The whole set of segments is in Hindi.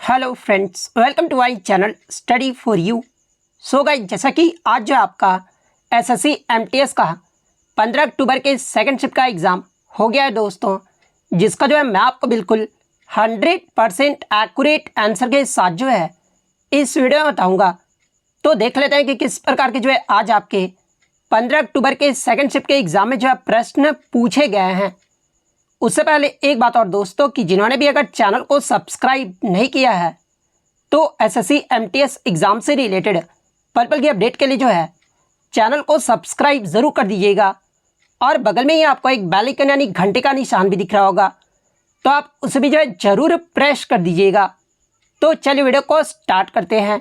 Hello friends, welcome to my channel study for you. So guys, जैसा कि आज जो आपका एसएससी एमटीएस का 15 अक्टूबर के सेकंड शिफ्ट का एग्ज़ाम हो गया है दोस्तों, जिसका जो है मैं आपको बिल्कुल 100% एक्यूरेट आंसर के साथ जो है इस वीडियो में बताऊंगा। तो देख लेते हैं कि किस प्रकार के जो है आज आपके 15 अक्टूबर के सेकंड शिफ्ट के एग्ज़ाम में जो है प्रश्न पूछे गए हैं। उससे पहले एक बात और दोस्तों, कि जिन्होंने भी अगर चैनल को सब्सक्राइब नहीं किया है तो एसएससी एमटीएस एग्ज़ाम से रिलेटेड पर्पल की अपडेट के लिए जो है चैनल को सब्सक्राइब ज़रूर कर दीजिएगा। और बगल में ही आपको एक बेल आइकन यानी घंटे का निशान भी दिख रहा होगा, तो आप उसे भी जो है ज़रूर प्रेस कर दीजिएगा। तो चलिए वीडियो को स्टार्ट करते हैं।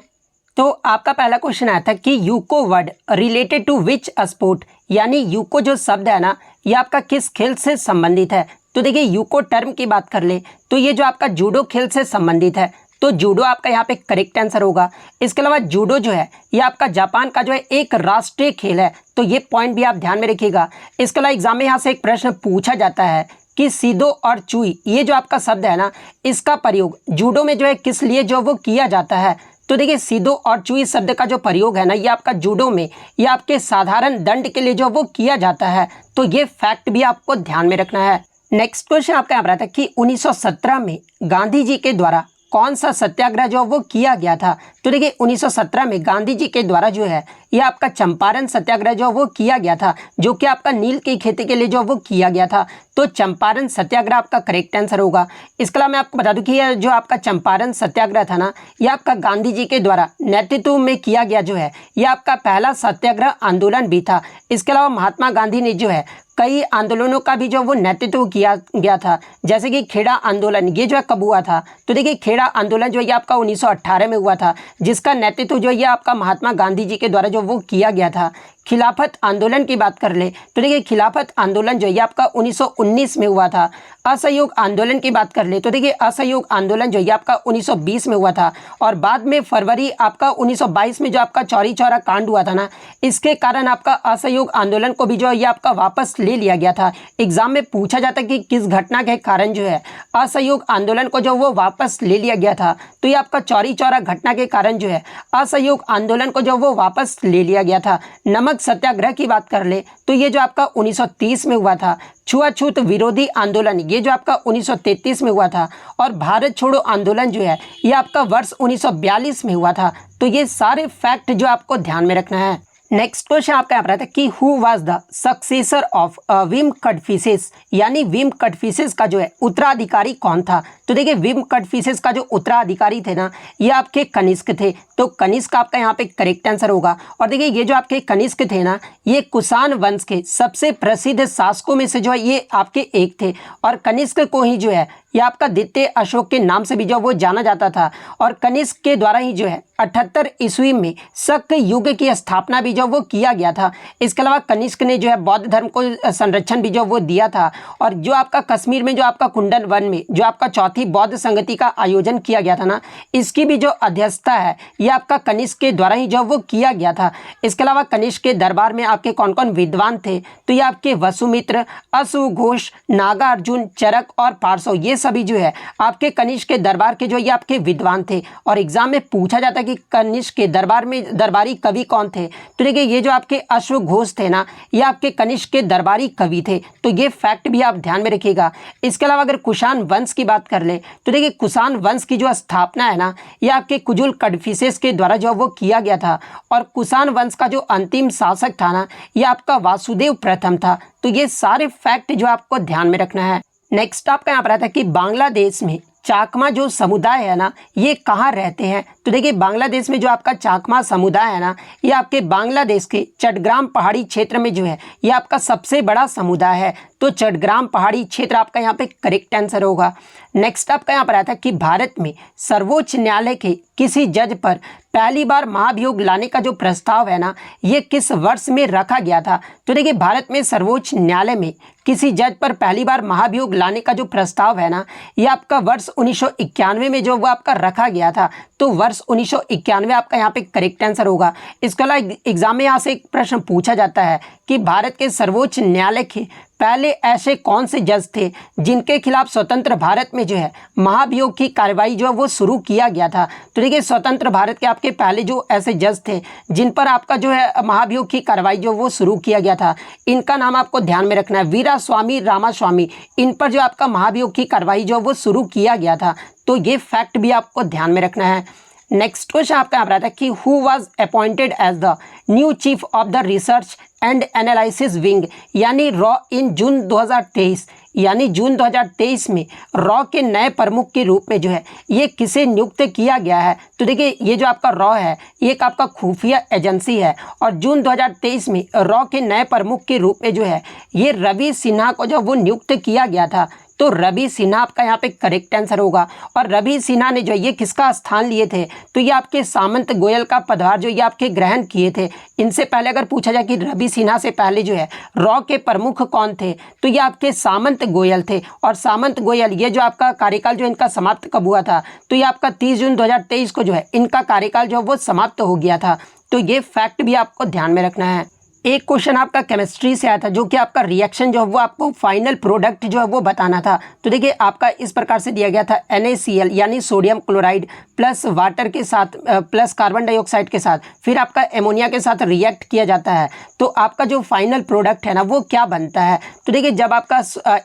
तो आपका पहला क्वेश्चन आया था कि yuko word related to which sport, यानी यूको जो शब्द है ना, ये आपका किस खेल से संबंधित है। तो देखिए, यूको टर्म की बात कर ले तो ये जो आपका जूडो खेल से संबंधित है, तो जूडो आपका यहाँ पे करेक्ट आंसर होगा। इसके अलावा जूडो जो है ये आपका जापान का जो है एक राष्ट्रीय खेल है, तो ये पॉइंट भी आप ध्यान में रखिएगा। इसके अलावा एग्जाम में यहाँ से एक प्रश्न पूछा जाता है कि सीदो और चुई, ये जो आपका शब्द है ना, इसका प्रयोग जूडो में जो है किस लिए जो वो किया जाता है। तो देखिए, सीदो और चुई शब्द का जो प्रयोग है ना, ये आपका जूडो में ये आपके साधारण दंड के लिए जो वो किया जाता है, तो ये फैक्ट भी आपको ध्यान में रखना है। नेक्स्ट क्वेश्चन आपका यहाँ पर आता है कि 1917 में गांधी जी के द्वारा कौन सा सत्याग्रह जो वो किया गया था। तो देखिए, 1917 में गांधी जी के द्वारा जो है ये आपका चंपारण सत्याग्रह जो वो किया गया था, जो कि आपका नील की खेती के लिए जो वो किया गया था। तो चंपारण सत्याग्रह आपका करेक्ट आंसर होगा। इसके अलावा मैं आपको बता दूं कि यह जो आपका चंपारण सत्याग्रह था ना, ये आपका गांधी जी के द्वारा नेतृत्व में किया गया जो है ये आपका पहला सत्याग्रह आंदोलन भी था। इसके अलावा महात्मा गांधी ने जो है कई आंदोलनों का भी जो वो नेतृत्व किया गया था, जैसे कि खेड़ा आंदोलन, ये जो है कब हुआ था। तो देखिए, खेड़ा आंदोलन जो है ये आपका 1918 में हुआ था, जिसका नेतृत्व जो है ये आपका महात्मा गांधी जी के द्वारा जो वो किया गया था। खिलाफत आंदोलन की बात कर ले तो देखिए, खिलाफत आंदोलन जो है ये आपका 1919 में हुआ था। असहयोग आंदोलन की बात कर ले तो देखिए, असहयोग आंदोलन जो है ये आपका 1920 में हुआ था। और बाद में फरवरी आपका 1922 में जो आपका चौरी चौरा कांड हुआ था ना, इसके कारण आपका असहयोग आंदोलन को भी जो है ये आपका वापस ले लिया गया था। एग्जाम में पूछा जाता है कि किस घटना के कारण जो है असहयोग आंदोलन को जो वो वापस ले लिया गया था। तो ये आपका चौरी चौरा घटना के कारण जो है असहयोग आंदोलन को जो वो वापस ले लिया गया था। नमक सत्याग्रह की बात कर ले तो ये जो आपका 1930 में हुआ था। छुआछूत विरोधी आंदोलन ये जो आपका 1933 में हुआ था। और भारत छोड़ो आंदोलन जो है ये आपका वर्ष 1942 में हुआ था। तो ये सारे फैक्ट जो आपको ध्यान में रखना है। नेक्स्ट क्वेश्चन आपका यहाँ पर आता है कि who was the successor of Vima Kadphises, यानी विम कटफिसेस का जो है उत्तराधिकारी कौन था। तो देखिए, विम कटफिसेस का जो उत्तराधिकारी थे ना, ये आपके कनिष्क थे। तो कनिष्क आपका यहाँ पे करेक्ट आंसर होगा। और देखिए, ये जो आपके कनिष्क थे ना, ये कुषाण वंश के सबसे प्रसिद्ध शासकों में से जो है ये आपके एक थे। और कनिष्क को ही जो है ये आपका द्वितीय अशोक के नाम से भी जो वो जाना जाता था। और कनिष्क के द्वारा ही जो है 78 ईस्वी में शक युग की स्थापना भी जो वो किया गया था। इसके अलावा कनिष्क ने जो है बौद्ध धर्म को संरक्षण भी जो वो दिया था। और जो आपका कश्मीर में जो आपका कुंडल वन में जो आपका चौथी बौद्ध संगति का आयोजन किया गया था ना, इसकी भी जो अध्यक्षता है ये आपका कनिष्क के द्वारा ही जो वो किया गया था। इसके अलावा कनिष्क के दरबार में आपके कौन कौन विद्वान थे, तो ये आपके वसुमित्र, अश्वघोष, नागार्जुन, चरक और पार्श्व, ये सभी जो है आपके कनिष्क के दरबार के जो ये आपके विद्वान थे। और एग्जाम में पूछा जाता है कि कनिष्क के दरबार में दरबारी कवि कौन थे। तो देखिए, ये जो आपके अश्वघोष थे ना, ये आपके कनिष्क के दरबारी कवि थे। तो ये फैक्ट भी आप ध्यान में रखिएगा। इसके अलावा अगर कुषाण वंश की बात कर ले तो देखिए, कुषाण वंश की जो स्थापना है ना, ये आपके कुजुल कड़फिसेस के द्वारा जो वो किया गया था। और कुषाण वंश का जो अंतिम शासक था ना, ये आपका वासुदेव प्रथम था। तो ये सारे फैक्ट जो आपको ध्यान में रखना है। नेक्स्ट आपका यहाँ पर आता है कि बांग्लादेश में चाकमा जो समुदाय है ना, ये कहाँ रहते हैं। तो देखिए, बांग्लादेश में जो आपका चाकमा समुदाय है ना, ये आपके बांग्लादेश के चट्टग्राम पहाड़ी क्षेत्र में जो है ये आपका सबसे बड़ा समुदाय है। तो चट्टग्राम पहाड़ी क्षेत्र आपका यहाँ पे करेक्ट आंसर होगा। नेक्स्ट आपका यहाँ पर आता है कि भारत में सर्वोच्च न्यायालय के किसी जज पर पहली बार महाभियोग लाने का जो प्रस्ताव है ना, ये किस वर्ष में रखा गया था। तो देखिए, भारत में सर्वोच्च न्यायालय में किसी जज पर पहली बार महाभियोग लाने का जो प्रस्ताव है ना, ये आपका वर्ष 1991 में जो वो आपका रखा गया था। तो वर्ष 1991 आपका यहाँ पे करेक्ट आंसर होगा। इसके अलावा एग्जाम में यहाँ से एक प्रश्न पूछा जाता है कि भारत के सर्वोच्च न्यायालय के पहले ऐसे कौन से जज थे जिनके खिलाफ स्वतंत्र भारत में जो है महाभियोग की कार्रवाई जो है वो शुरू किया गया था। तो देखिए स्वतंत्र भारत के आपके पहले जो ऐसे जज थे जिन पर आपका जो है महाभियोग की कार्रवाई जो वो शुरू किया गया था, इनका नाम आपको ध्यान में रखना है, वीरास्वामी रामास्वामी। इन पर जो आपका महाभियोग की कार्रवाई जो वो शुरू किया गया था, तो ये फैक्ट भी आपको ध्यान में रखना है। नेक्स्ट क्वेश्चन आपका यहाँ पर आता है कि who was appointed as the new chief of the research and analysis wing यानी रॉ इन जून 2023, यानी जून 2023 में रॉ के नए प्रमुख के रूप में जो है ये किसे नियुक्त किया गया है। तो देखिए ये जो आपका रॉ है ये एक आपका खुफिया एजेंसी है और जून 2023 में रॉ के नए प्रमुख के रूप में जो है ये रवि सिन्हा को जो वो नियुक्त किया गया था। तो रवि सिन्हा आपका यहाँ पे करेक्ट आंसर होगा। और रवि सिन्हा ने जो ये किसका स्थान लिए थे, तो ये आपके सामंत गोयल का पदभार जो ये आपके ग्रहण किए थे। इनसे पहले अगर पूछा जाए कि रवि सिन्हा से पहले जो है रॉ के प्रमुख कौन थे, तो ये आपके सामंत गोयल थे। और सामंत गोयल ये जो आपका कार्यकाल जो इनका समाप्त कब हुआ था, तो ये आपका 30 जून 2023 को जो है इनका कार्यकाल जो वो समाप्त हो गया था। तो ये फैक्ट भी आपको ध्यान में रखना है। एक क्वेश्चन आपका केमिस्ट्री से आया था जो कि आपका रिएक्शन जो है वो आपको फाइनल प्रोडक्ट जो है वो बताना था। तो देखिए आपका इस प्रकार से दिया गया था NaCl यानी सोडियम क्लोराइड प्लस वाटर के साथ प्लस कार्बन डाइऑक्साइड के साथ फिर आपका एमोनिया के साथ रिएक्ट किया जाता है, तो आपका जो फाइनल प्रोडक्ट है ना वो क्या बनता है। तो देखिए जब आपका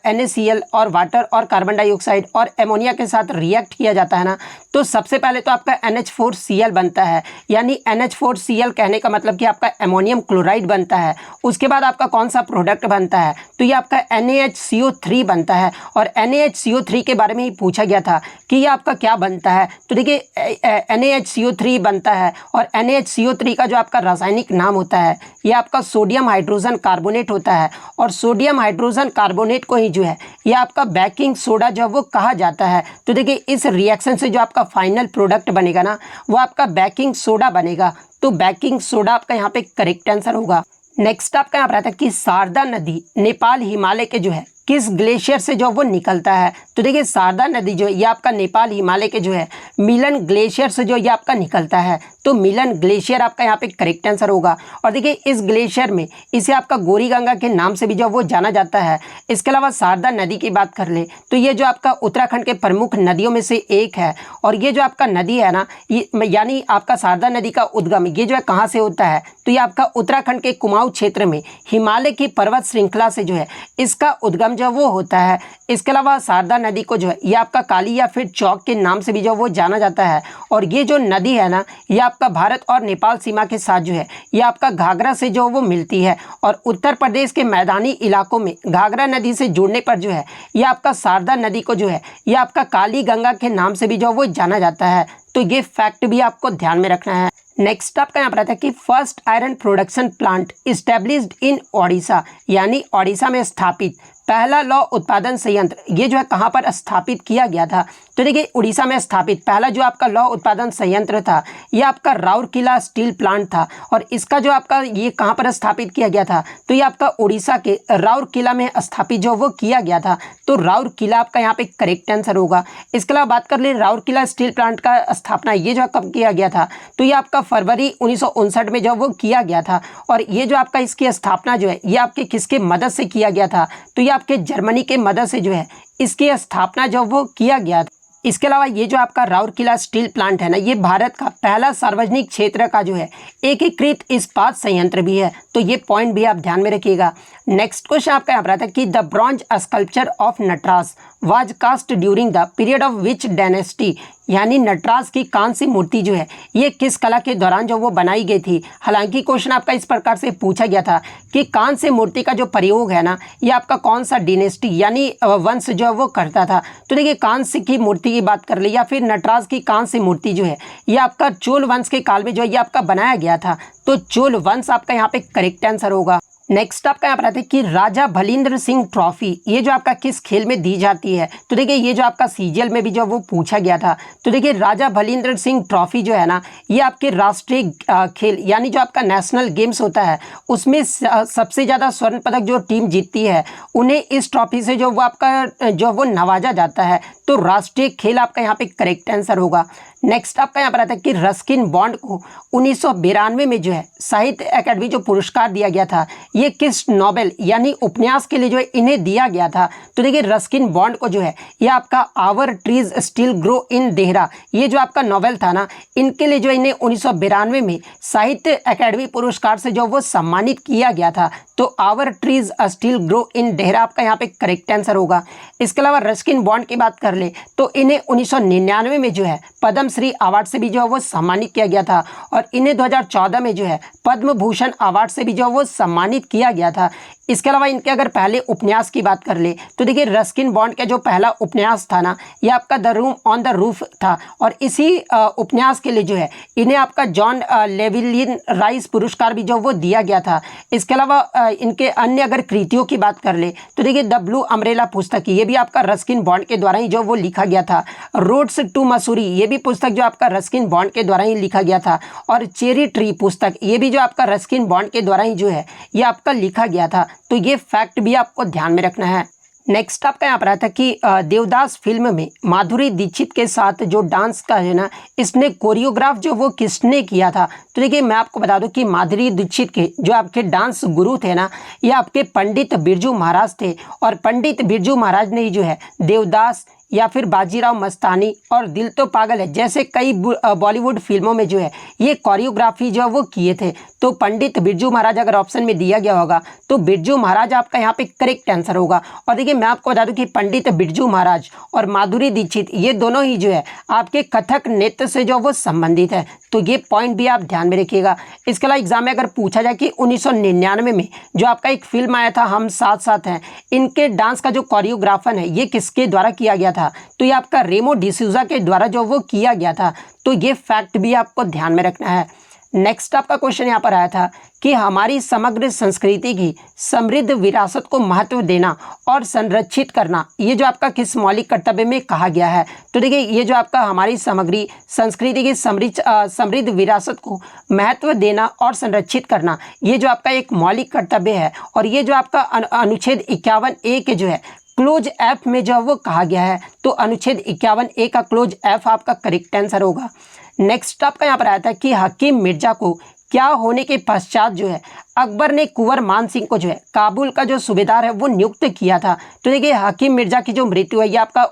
NaCl और वाटर और कार्बन डाइऑक्साइड और एमोनिया के साथ रिएक्ट किया जाता है ना, तो सबसे पहले तो आपका NH4Cl बनता है, यानी NH4Cl कहने का मतलब कि आपका एमोनियम क्लोराइड बनता है। उसके बाद आपका कौन सा प्रोडक्ट बनता है, तो ये आपका NaHCO3 बनता है। और NaHCO3 के बारे में ही पूछा गया था कि ये आपका क्या बनता है। तो देखिए NaHCO3 बनता है और NaHCO3 का जो आपका रासायनिक नाम होता है ये आपका सोडियम हाइड्रोजन कार्बोनेट होता है। और सोडियम हाइड्रोजन कार्बोनेट को ही जो है ये आपका बेकिंग सोडा जो वो कहा जाता है। तो देखिए इस रिएक्शन से जो आपका फाइनल प्रोडक्ट बनेगा ना वो आपका बेकिंग सोडा बनेगा। तो बेकिंग सोडा आपका यहाँ पे करेक्ट आंसर होगा। नेक्स्ट आपका यहाँ पर आता है कि शारदा नदी नेपाल हिमालय के जो है किस ग्लेशियर से जो वो निकलता है। तो देखिए शारदा नदी जो है ये आपका नेपाल हिमालय के जो है मिलन ग्लेशियर से जो ये आपका निकलता है। तो मिलन ग्लेशियर आपका यहाँ पे करेक्ट आंसर होगा। और देखिए इस ग्लेशियर में इसे आपका गौरी गंगा के नाम से भी जो वो जाना जाता है। इसके अलावा शारदा नदी की बात कर ले तो ये जो आपका उत्तराखंड के प्रमुख नदियों में से एक है। और ये जो आपका नदी है ना ये यानी आपका शारदा नदी का उद्गम ये जो है कहाँ से होता है, तो ये आपका उत्तराखंड के कुमाऊं क्षेत्र में हिमालय की पर्वत श्रृंखला से जो है इसका उद्गम जो वो होता है। इसके अलावा शारदा नदी को जो है ये आपका काली या फिर चौक के नाम से भी जो वो जाना जाता है। और ये जो नदी है ना ये आपका भारत और नेपाल सीमा के साथ जो है ये आपका घाघरा से जो वो मिलती है। और उत्तर प्रदेश के मैदानी इलाकों में घाघरा नदी से जुड़ने पर जो है ये आपका शारदा नदी को जो है ये आपका काली गंगा के नाम से भी जो वो जाना जाता है। तो ये फैक्ट भी आपको ध्यान में रखना है। नेक्स्ट आपका यहाँ पर आता है कि first iron production plant established in Odisha यानी ओडिशा में स्थापित पहला लौह उत्पादन संयंत्र ये जो है कहाँ पर स्थापित किया गया था। तो देखिए उड़ीसा में स्थापित पहला जो आपका लौह उत्पादन संयंत्र था ये आपका राउरकेला स्टील प्लांट था। और इसका जो आपका ये कहाँ पर स्थापित किया गया था, तो ये आपका उड़ीसा के राउरकेला में स्थापित जो वो किया गया था। तो राउरकेला आपका यहाँ पे करेक्ट आंसर होगा। इसके अलावा बात कर ले राउरकेला स्टील प्लांट का स्थापना ये जो कब किया गया था, तो ये आपका फरवरी 1959 में जो वो किया गया था। और ये जो आपका इसकी स्थापना जो है ये आपके किसके मदद से किया गया था, तो ये आपके जर्मनी के मदद से जो है इसकी स्थापना जो वो किया गया था। इसके अलावा ये जो आपका राउरकेला स्टील प्लांट है ना ये भारत का पहला सार्वजनिक क्षेत्र का जो है एकीकृत इस्पात संयंत्र भी है। तो ये पॉइंट भी आप ध्यान में रखिएगा। नेक्स्ट क्वेश्चन आपका यहाँ पर आता है कि the bronze sculpture of Nataraja was cast during the period of which dynasty यानी नटराज की कांस्य मूर्ति जो है ये किस कला के दौरान जो वो बनाई गई थी। हालांकि क्वेश्चन आपका इस प्रकार से पूछा गया था कि कांस्य मूर्ति का जो प्रयोग है ना ये आपका कौन सा डिनेस्टी यानी वंश जो है वो करता था। तो देखिए कांस्य की मूर्ति की बात कर ले या फिर नटराज की कांस्य मूर्ति जो है ये आपका चोल वंश के काल में जो है ये आपका बनाया गया था। तो चोल वंश आपका यहाँ पे करेक्ट आंसर होगा। नेक्स्ट आपका यहाँ पर आता है कि राजा भलिंद्र सिंह ट्रॉफी ये जो आपका किस खेल में दी जाती है। तो देखिए ये जो आपका सीजीएल में भी जो वो पूछा गया था। तो देखिए राजा भलिंद्र सिंह ट्रॉफी जो है ना ये आपके राष्ट्रीय खेल यानी जो आपका नेशनल गेम्स होता है उसमें सबसे ज़्यादा स्वर्ण पदक जो टीम जीतती है उन्हें इस ट्रॉफी से जो वो आपका जो वो नवाजा जाता है। तो राष्ट्रीय खेल आपका यहाँ पे करेक्ट आंसर होगा। नेक्स्ट आपका यहाँ पर आता है कि रस्किन बॉन्ड को 1992 में जो है साहित्य अकादमी जो पुरस्कार दिया गया था ये किस नॉवेल यानी उपन्यास के लिए जो है इन्हें दिया गया था? तो देखिए रस्किन बॉन्ड को जो है ये आपका our trees still grow in Dehra, ये जो आपका नॉवेल था ना, इनके लिए जो इन्हें 1992 में साहित्य अकादमी पुरस्कार से जो वो सम्मानित किया गया था। तो our trees still grow in Dehra आपका यहाँ पे करेक्ट आंसर होगा। इसके अलावा रस्किन बॉन्ड की बात कर ले तो इन्हें 1999 में जो है पद्मश्री अवार्ड से भी जो है वो सम्मानित किया गया था और इन्हें 2014 में जो है पद्म भूषण अवार्ड से भी जो है वो सम्मानित किया गया था। इसके अलावा इनके अगर पहले उपन्यास की बात कर ले तो देखिए रस्किन बॉन्ड का जो पहला उपन्यास था ना, ये आपका the room on the roof था और इसी उपन्यास के लिए जो है इन्हें आपका जॉन लेविलिन राइस पुरस्कार भी जो वो दिया गया था। इसके अलावा इनके अन्य अगर कृतियों की बात कर ले तो देखिए द ब्लू अम्ब्रेला पुस्तक, ये भी आपका रस्किन बॉन्ड के द्वारा ही जो वो लिखा गया था। रोड्स टू मसूरी, ये भी पुस्तक जो आपका रस्किन बॉन्ड के द्वारा ही लिखा गया था और चेरी ट्री पुस्तक, ये भी जो आपका रस्किन बॉन्ड के द्वारा ही जो है ये आपका लिखा गया था। तो ये फैक्ट भी आपको ध्यान में रखना है। नेक्स्ट आपका यहाँ पर आया था कि देवदास फिल्म में माधुरी दीक्षित के साथ जो डांस का है ना, इसने कोरियोग्राफ जो वो किसने किया था? तो देखिए मैं आपको बता दूं कि माधुरी दीक्षित के जो आपके डांस गुरु थे ना, ये आपके पंडित बिरजू महाराज थे और पंडित बिरजू महाराज ने ही जो है देवदास या फिर बाजीराव मस्तानी और दिल तो पागल है जैसे कई बॉलीवुड फिल्मों में जो है ये कोरियोग्राफी जो है वो किए थे। तो पंडित बिरजू महाराज अगर ऑप्शन में दिया गया होगा तो बिरजू महाराज आपका यहाँ पे करेक्ट आंसर होगा। और देखिए मैं आपको बता दूं कि पंडित बिरजू महाराज और माधुरी दीक्षित ये दोनों ही जो है आपके कथक नृत्य से जो वो संबंधित है। तो ये पॉइंट भी आप ध्यान में रखिएगा। इसके अलावा एग्जाम में अगर पूछा जाए कि 1999 में जो आपका एक फिल्म आया था हम साथ साथ हैं, इनके डांस का जो कोरियोग्राफर है ये किसके द्वारा किया गया था? तो ये आपका रेमो डिसूजा के द्वारा जो वो किया गया था। तो ये फैक्ट भी आपको ध्यान में रखना है। नेक्स्ट आपका क्वेश्चन यहाँ पर आया था कि हमारी समग्र संस्कृति की समृद्ध विरासत को महत्व देना और संरक्षित करना, ये जो आपका किस मौलिक कर्तव्य में कहा गया है? तो देखिए ये जो आपका हमारी समग्र संस्कृति की समृद्ध विरासत को महत्व देना और संरक्षित करना, ये जो आपका एक मौलिक कर्तव्य है और ये जो आपका अनुच्छेद 51A के जो है क्लोज एफ में जो वो कहा गया है। तो अनुच्छेद 51A का क्लोज एफ आपका करेक्ट आंसर होगा। नेक्स्ट आपका यहाँ पर आया था कि हकीम मिर्जा को क्या होने के पश्चात जो है अकबर ने कुंवर मान सिंह को जो है काबुल का जो सूबेदार है वो नियुक्त किया था? तो देखिए हकीम मिर्जा की जो मृत्यु है ये आपका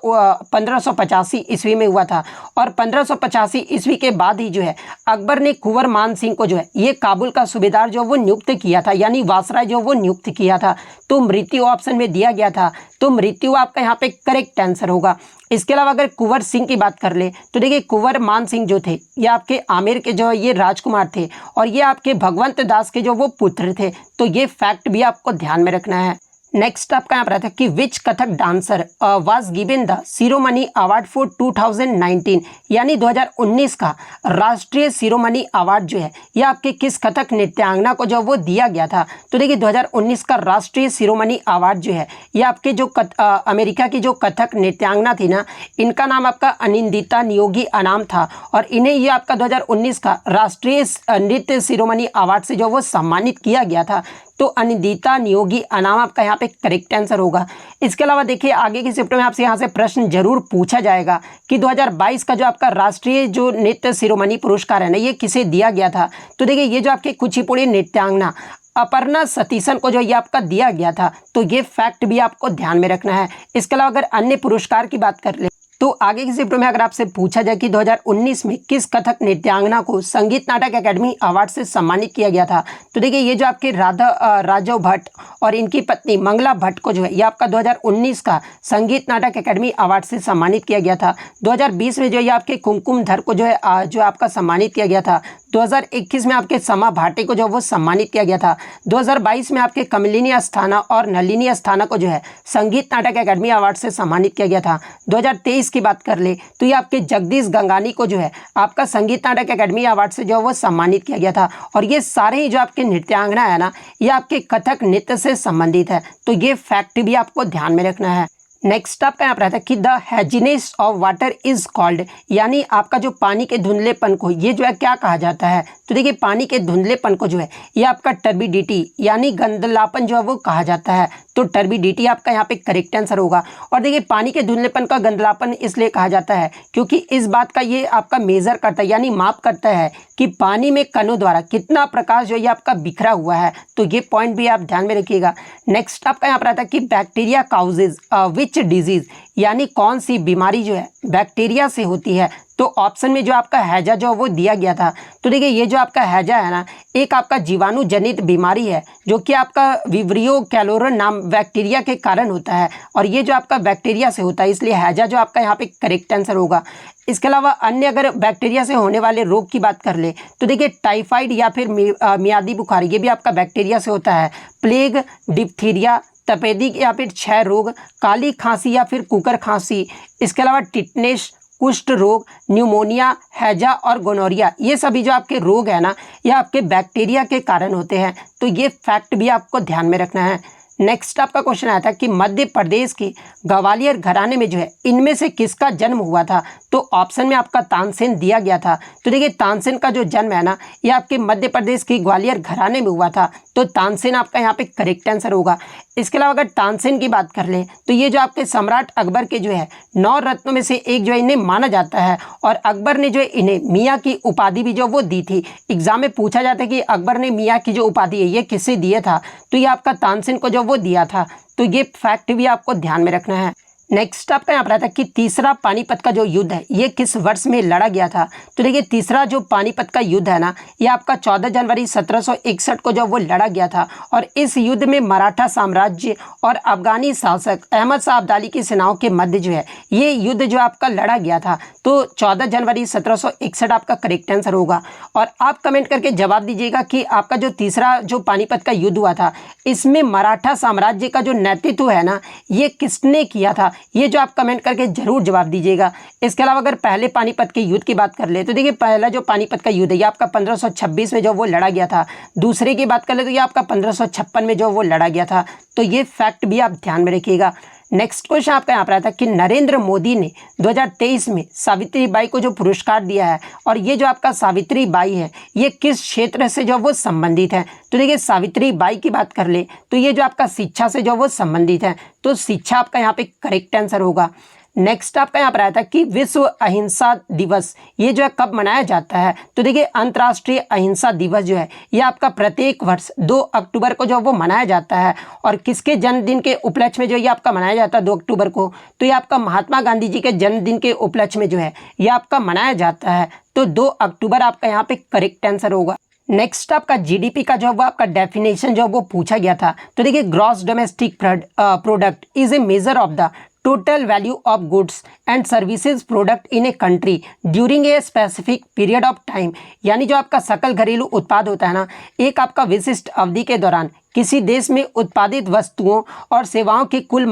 1585 ईस्वी में हुआ था और 1585 ईस्वी के बाद ही जो है अकबर ने कुंवर मान सिंह को जो है ये काबुल का सूबेदार जो वो नियुक्त किया था, यानी वासराय जो वो नियुक्त किया था। तो मृत्यु ऑप्शन में दिया गया था, तो मृत्यु आपका यहाँ पे करेक्ट आंसर होगा। इसके अलावा अगर कुंवर सिंह की बात कर ले तो देखिए कुंवर मान सिंह जो थे ये आपके आमेर के जो है ये राजकुमार थे और ये आपके भगवंत दास के जो वो पुत्र थे। तो ये फैक्ट भी आपको ध्यान में रखना है। नेक्स्ट आपका यहाँ पर आता है कि which Kathak dancer was given the Shiromani award for 2019, यानी 2019 का राष्ट्रीय शिरोमणि अवार्ड जो है ये आपके किस कथक नृत्यांगना को जो वो दिया गया था? तो देखिए 2019 का राष्ट्रीय शिरोमणि अवार्ड जो है ये आपके जो अमेरिका की जो कथक नृत्यांगना थी ना, इनका नाम आपका अनिंदिता नियोगी अनाम था और इन्हें ये आपका 2019 का राष्ट्रीय नृत्य शिरोमणि अवार्ड से जो वो सम्मानित किया गया था। तो अनिंदिता नियोगी अनाम आपका यहाँ पे करेक्ट आंसर होगा। इसके अलावा देखिए आगे की शिफ्ट में आपसे यहाँ से प्रश्न जरूर पूछा जाएगा कि 2022 का जो आपका राष्ट्रीय जो नृत्य शिरोमणि पुरस्कार है ना ये किसे दिया गया था? तो देखिए ये जो आपके कुचिपुड़ी नृत्यांगना अपर्णा सतीशन को जो ये आपका दिया गया था। तो ये फैक्ट भी आपको ध्यान में रखना है। इसके अलावा अगर अन्य पुरस्कार की बात कर ले तो आगे की शिफ्ट में अगर आपसे पूछा जाए कि 2019 में किस कथक नृत्यांगना को संगीत नाटक अकादमी अवार्ड से सम्मानित किया गया था? तो देखिए ये जो आपके राघव भट्ट और इनकी पत्नी मंगला भट्ट को जो है ये आपका 2019 का संगीत नाटक अकादमी अवार्ड से सम्मानित किया गया था। 2020 में जो ये आपके कुमकुम धर को जो है जो आपका सम्मानित किया गया था। 2021 में आपके समा भाटी को जो वो सम्मानित किया गया था। 2022 में आपके कमलिनी अस्थाना और नलिनी अस्थाना को जो है संगीत नाटक अकादमी अवार्ड से सम्मानित किया गया था। 2023 की बात कर ले तो ये आपके जगदीश गंगानी को जो है आपका संगीत नाटक अकादमी अवार्ड से जो है वो सम्मानित किया गया था। और ये सारे ही जो आपके नृत्यांगना है ना ये आपके कथक नृत्य से संबंधित है। तो ये फैक्ट भी आपको ध्यान में रखना है। नेक्स्ट आपका यहाँ पर आता है कि the haziness of water is called, यानी आपका जो पानी के धुंधलेपन को ये जो है क्या कहा जाता है। तो देखिए पानी के धुंधलेपन को जो है ये आपका टर्बिडिटी यानी गंधलापन जो है वो कहा जाता है। तो टर्बिडिटी आपका यहाँ पे करेक्ट आंसर होगा। और देखिए पानी के धुंधलेपन का गंधलापन इसलिए कहा जाता है क्योंकि इस बात का ये आपका मेजर करता है यानी माप करता है कि पानी में कणों द्वारा कितना प्रकाश जो है आपका बिखरा हुआ है। तो ये पॉइंट भी आप ध्यान में रखिएगा। नेक्स्ट आपका यहाँ पर आता है कि बैक्टीरिया काउजेज विच डिजीज, यानी कौन सी बीमारी जो है बैक्टीरिया से होती है। तो ऑप्शन में जो आपका हैजा जो वो दिया गया था। तो देखिए ये जो आपका हैजा है ना एक आपका जीवाणु जनित बीमारी है जो कि आपका विब्रियो कैलोरन नाम बैक्टीरिया के कारण होता है और ये जो आपका बैक्टीरिया से होता है, इसलिए हैजा जो आपका यहाँ पे करेक्ट आंसर होगा। इसके अलावा अन्य अगर बैक्टीरिया से होने वाले रोग की बात कर ले तो देखिए टाइफाइड या फिर मियादी बुखार ये भी आपका बैक्टीरिया से होता है। प्लेग, डिप्थीरिया, तपेदिक या फिर क्षय रोग, काली खांसी या फिर कुकर खांसी, इसके अलावा टिटनेस, कुष्ठ रोग, न्यूमोनिया, हैजा और गोनोरिया, ये सभी जो आपके रोग है ना ये आपके बैक्टीरिया के कारण होते हैं। तो ये फैक्ट भी आपको ध्यान में रखना है। नेक्स्ट आपका क्वेश्चन आया था कि मध्य प्रदेश के ग्वालियर घराने में जो है इनमें से किसका जन्म हुआ था। तो ऑप्शन में आपका तानसेन दिया गया था। तो देखिए तानसेन का जो जन्म है ना ये आपके मध्य प्रदेश के ग्वालियर घराने में हुआ था। तो तानसेन आपका यहाँ पे करेक्ट आंसर होगा। इसके अलावा अगर तानसेन की बात कर लें तो ये जो आपके सम्राट अकबर के जो है 9 रत्नों में से एक जो है इन्हें माना जाता है और अकबर ने जो है इन्हें मियाँ की उपाधि भी जो वो दी थी। एग्जाम में पूछा जाता है कि अकबर ने मियाँ की जो उपाधि है ये किससे दिया था। तो ये आपका तानसेन को जो वो दिया था। तो ये फैक्ट भी आपको ध्यान में रखना है। नेक्स्ट आपका यहाँ पर आता है कि तीसरा पानीपत का जो युद्ध है ये किस वर्ष में लड़ा गया था। तो देखिए तीसरा जो पानीपत का युद्ध है ना ये आपका 14 जनवरी 1761 को जो वो लड़ा गया था और इस युद्ध में मराठा साम्राज्य और अफगानी शासक अहमद शाह अब्दाली की सेनाओं के मध्य जो है ये युद्ध जो आपका लड़ा गया था। तो 14 जनवरी 1761 आपका करेक्ट आंसर होगा। और आप कमेंट करके जवाब दीजिएगा कि आपका जो तीसरा जो पानीपत का युद्ध हुआ था इसमें मराठा साम्राज्य का जो नेतृत्व है ना ये किसने किया था। ये जो आप कमेंट करके जरूर जवाब दीजिएगा। इसके अलावा अगर पहले पानीपत के युद्ध की बात कर ले तो देखिए पहला जो पानीपत का युद्ध है ये आपका 1526 में जो वो लड़ा गया था। दूसरे की बात कर ले तो ये आपका 1556 में जो वो लड़ा गया था। तो ये फैक्ट भी आप ध्यान में रखिएगा। नेक्स्ट क्वेश्चन आपका यहाँ पर आता है कि नरेंद्र मोदी ने 2023 में सावित्रीबाई को जो पुरस्कार दिया है और ये जो आपका सावित्रीबाई है ये किस क्षेत्र से जो वो संबंधित है। तो देखिए सावित्रीबाई की बात कर ले तो ये जो आपका शिक्षा से जो वो संबंधित है। तो शिक्षा आपका यहाँ पे करेक्ट आंसर होगा। नेक्स्ट आपका यहाँ पर आया था कि विश्व अहिंसा दिवस ये जो है कब मनाया जाता है। तो देखिए अंतर्राष्ट्रीय अहिंसा दिवस जो है ये आपका प्रत्येक वर्ष 2 अक्टूबर को जो वो मनाया जाता है और किसके जन्मदिन के उपलक्ष्य में जो ये आपका मनाया जाता है 2 अक्टूबर को। तो ये आपका महात्मा गांधी जी के जन्मदिन के उपलक्ष्य में जो है ये आपका मनाया जाता है। तो 2 अक्टूबर आपका यहाँ पे करेक्ट आंसर होगा। नेक्स्ट आपका जीडीपी का जो वो आपका डेफिनेशन जो वो पूछा गया था। तो देखिए gross domestic product is a measure of the total value of goods and services product in a country during a specific period of time, यानी जो आपका सकल घरेलू उत्पाद होता है ना एक आपका विशिष्ट अवधि के दौरान किसी देश में उत्पादित वस्तुओं और सेवाओं के कुल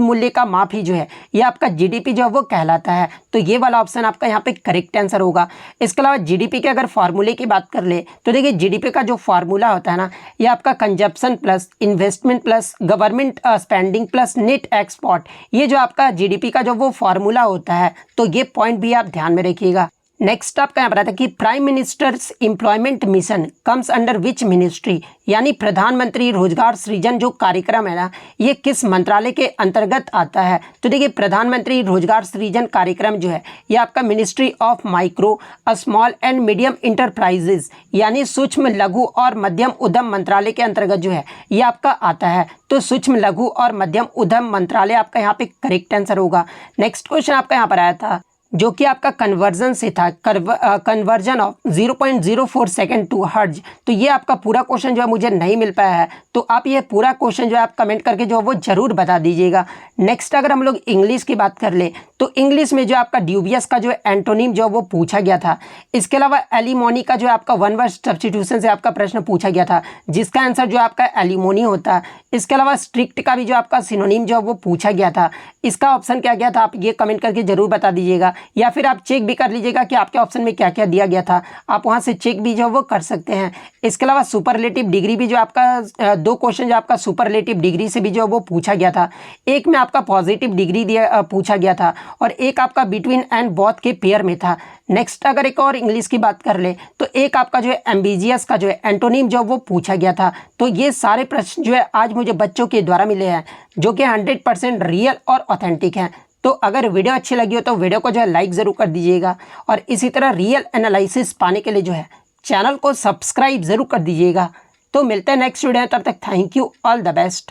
मूल्य का माप ही जो है ये आपका जीडीपी जो है वो कहलाता है। तो ये वाला ऑप्शन आपका यहाँ पे करेक्ट आंसर होगा। इसके अलावा जीडीपी के अगर फार्मूले की बात कर ले तो देखिए जीडीपी का जो फार्मूला होता है ना ये आपका consumption plus investment plus government spending plus net export, ये जो आपका जीडीपी का जो वो फार्मूला होता है। तो ये पॉइंट भी आप ध्यान में रखिएगा। नेक्स्ट आपका यहाँ पर आता है कि prime ministers employment mission comes under which ministry, यानी प्रधानमंत्री रोजगार सृजन जो कार्यक्रम है ना ये किस मंत्रालय के अंतर्गत आता है। तो देखिए प्रधानमंत्री रोजगार सृजन कार्यक्रम जो है ये आपका ministry of micro small and medium enterprises यानी सूक्ष्म लघु और मध्यम उद्यम मंत्रालय के अंतर्गत जो है ये आपका आता है। तो सूक्ष्म लघु और मध्यम उद्यम मंत्रालय आपका यहाँ पे करेक्ट आंसर होगा। नेक्स्ट क्वेश्चन आपका यहाँ पर आया था जो कि आपका कन्वर्जन से था, कन्वर्जन ऑफ 0.04 सेकेंड टू हर्ज। तो ये आपका पूरा क्वेश्चन जो है मुझे नहीं मिल पाया है। तो आप ये पूरा क्वेश्चन जो है आप कमेंट करके जो वो जरूर बता दीजिएगा। नेक्स्ट अगर हम लोग इंग्लिश की बात कर ले तो इंग्लिश में जो आपका ड्यूबियस का जो एंटोनिम जो वो पूछा गया था। इसके अलावा एलिमोनी का जो आपका वन वर्ड सब्स्टिट्यूशन से आपका प्रश्न पूछा गया था, जिसका आंसर जो आपका एलिमोनी होता है। इसके अलावा स्ट्रिक्ट का भी जो आपका सिनोनिम जो वो पूछा गया था, इसका ऑप्शन क्या गया था, आप ये कमेंट करके जरूर बता दीजिएगा, या फिर आप चेक भी कर लीजिएगा कि आपके ऑप्शन में क्या क्या दिया गया था, आप वहाँ से चेक भी जो वो कर सकते हैं। इसके अलावा सुपरलेटिव डिग्री भी जो आपका 2 क्वेश्चन जो आपका सुपरलेटिव डिग्री से भी जो वो पूछा गया था। एक में आपका पॉजिटिव डिग्री दिया पूछा गया था और एक आपका बिटवीन एंड बोथ के पेयर में था। नेक्स्ट अगर एक और इंग्लिश की बात कर ले तो एक आपका जो है एम्बिजियस का जो है एंटोनिम जो वो पूछा गया था। तो ये सारे प्रश्न जो है आज मुझे बच्चों के द्वारा मिले हैं, जो कि 100% रियल और ऑथेंटिक हैं। तो अगर वीडियो अच्छी लगी हो तो वीडियो को जो है लाइक ज़रूर कर दीजिएगा, और इसी तरह रियल एनालिसिस पाने के लिए जो है चैनल को सब्सक्राइब ज़रूर कर दीजिएगा। तो मिलते हैं नेक्स्ट वीडियो में, तब तक thank you, all the best.